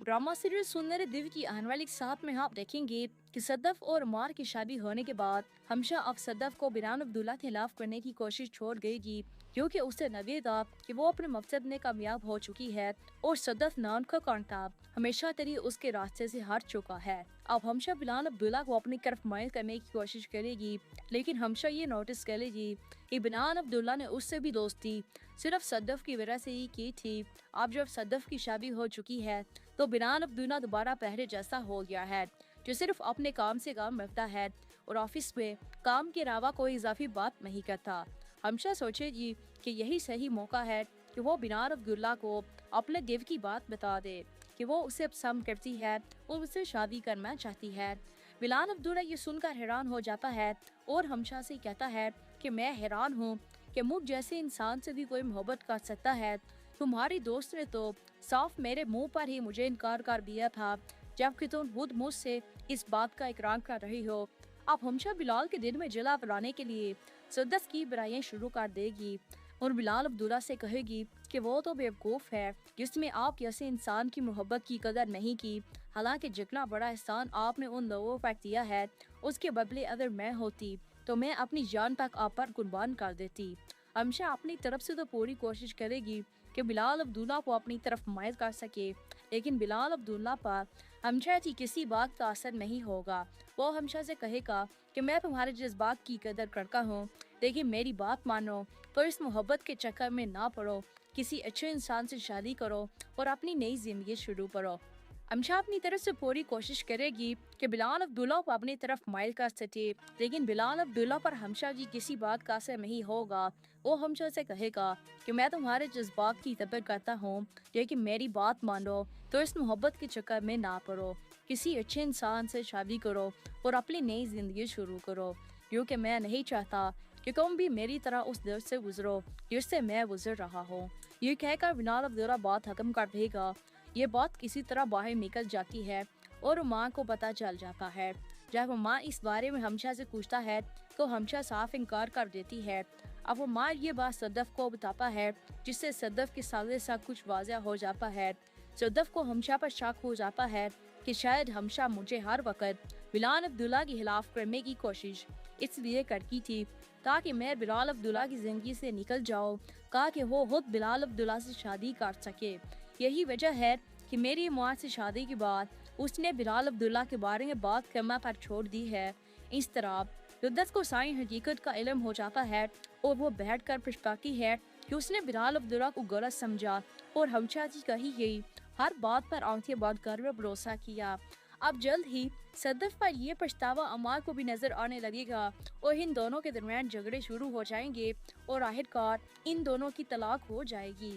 Drama serial सुनहरे दिल की आने वाली साथ में आप देखेंगे कि सदफ और मार की शादी होने के बाद हमशा अब सदफ को बिरान अब्दुल्ला के खिलाफ करने की कोशिश छोड़ गई क्योंकि उसे नवी था कि वो अपने मकसद में कामयाब हो चुकी है और सदफ नाम का कांताब हमेशा तेरी उसके रास्ते से हट चुका है। अब हमशा बिलाल अब्दुल्ला को अपनी तरफ माइल करने की कोशिश करेगी, लेकिन हमशा ये नोटिस करेगी कि बिलाल अब्दुल्ला ने उससे भी दोस्ती सिर्फ सदफ की वजह से ही की थी। अब जब सदफ की शादी हो चुकी है तो बिलाल अब्दुल्ला दोबारा पहले जैसा हो गया है, जो सिर्फ अपने काम से काम रखता है और ऑफिस में काम के अलावा कोई इजाफी बात नहीं करता। हमशा सोचेगी कि यही सही मौका है कि वो बिलाल अब्दुल्ला को अपने दिल की बात बता दे कि वो उसे पसंद करती है और उससे शादी करना चाहती है। बिलाल अब्दुल्ला ये सुनकर हैरान हो जाता है और हमशा से कहता है कि मैं हैरान हूँ कि मुझ जैसे इंसान से भी कोई मोहब्बत कर सकता है। तुम्हारी दोस्त ने तो साफ मेरे मुंह पर ही मुझे इनकार कर दिया था, जबकि तुम खुद मुझसे इस बात का इकरार कर रही हो। अब हमशा बिलाल के दिल में जला बनाने के लिए सदफ की बुराइयां शुरू कर देगी और बिलाल अब्दुल्ला से कहेगी कि वो तो बेवकूफ़ है जिसमें आप जैसे इंसान की मोहब्बत की कदर नहीं की। हालांकि जितना बड़ा एहसान आपने उन लोगों पर किया है, उसके बदले अगर मैं होती तो मैं अपनी जान तक आप पर कुर्बान कर देती। हमशा अपनी तरफ से तो पूरी कोशिश करेगी कि बिलाल अब्दुल्ला को अपनी तरफ माइल कर सके, लेकिन बिलाल अब्दुल्ला पर हमशा की किसी बात का असर नहीं होगा। वो हमशा से कहेगा कि मैं तुम्हारे जज्बात की कदर करता हूँ, लेकिन मेरी बात मानो तो इस मोहब्बत के चक्कर में ना पड़ो, किसी अच्छे इंसान से शादी करो और अपनी नई जिंदगी शुरू करो। हमशा अपनी तरफ से पूरी कोशिश करेगी कि बिलाल अब्दुल्ला को अपनी तरफ माइल कर सके, लेकिन बिलाल अब्दुल्ला पर हमशा की किसी बात का असर नहीं होगा। वो हमशा से कहेगा कि मैं तुम्हारे जज्बात की कदर करता हूँ, लेकिन मेरी बात मानो तो इस मोहब्बत के चक्कर में ना पड़ो, किसी अच्छे इंसान से शादी करो और अपनी नई जिंदगी शुरू करो, क्योंकि मैं नहीं चाहता कि तुम भी मेरी तरह उस दर्द से गुजरो जिससे मैं गुजर रहा हूँ। ये कहकर बिलाल अब्दुल्ला बात खत्म कर देगा। ये बात किसी तरह बाहर निकल जाती है और माँ को पता चल जाता है। जब वो माँ इस बारे में हमशा से पूछता है तो हमशा साफ इनकार कर देती है। अब वो माँ ये बात सदफ को बताता है, जिससे सदफ के सामने सब कुछ वाज़ह हो जाता है। सदफ को हमशा पर शक हो जाता है कि शायद हमशा मुझे हर वक्त बिलाल अब्दुल्ला के खिलाफ करने की कोशिश इसलिए करती थी ताकि मैं बिलाल अब्दुल्ला की जिंदगी से निकल जाऊं, कहा कि वो खुद बिलाल अब्दुल्ला से शादी कर सके। यही वजह है कि मेरी माँ से शादी के बाद उसने बिलाल अब्दुल्ला के बारे में बात करना पर छोड़ दी है। इस तरह सदफ को सारी हकीकत का इल्म हो जाता है और वो बैठकर पछताती है कि उसने बिलाल अब्दुल्ला को गलत समझा और हमशा की कही गई हर बात पर आंखें बंद कर भरोसा किया। अब जल्द ही सदफ पर यह पछतावा अमार को भी नजर आने लगेगा और इन दोनों के दरमियान झगड़े शुरू हो जाएंगे और आखिरकार इन दोनों की तलाक हो जाएगी।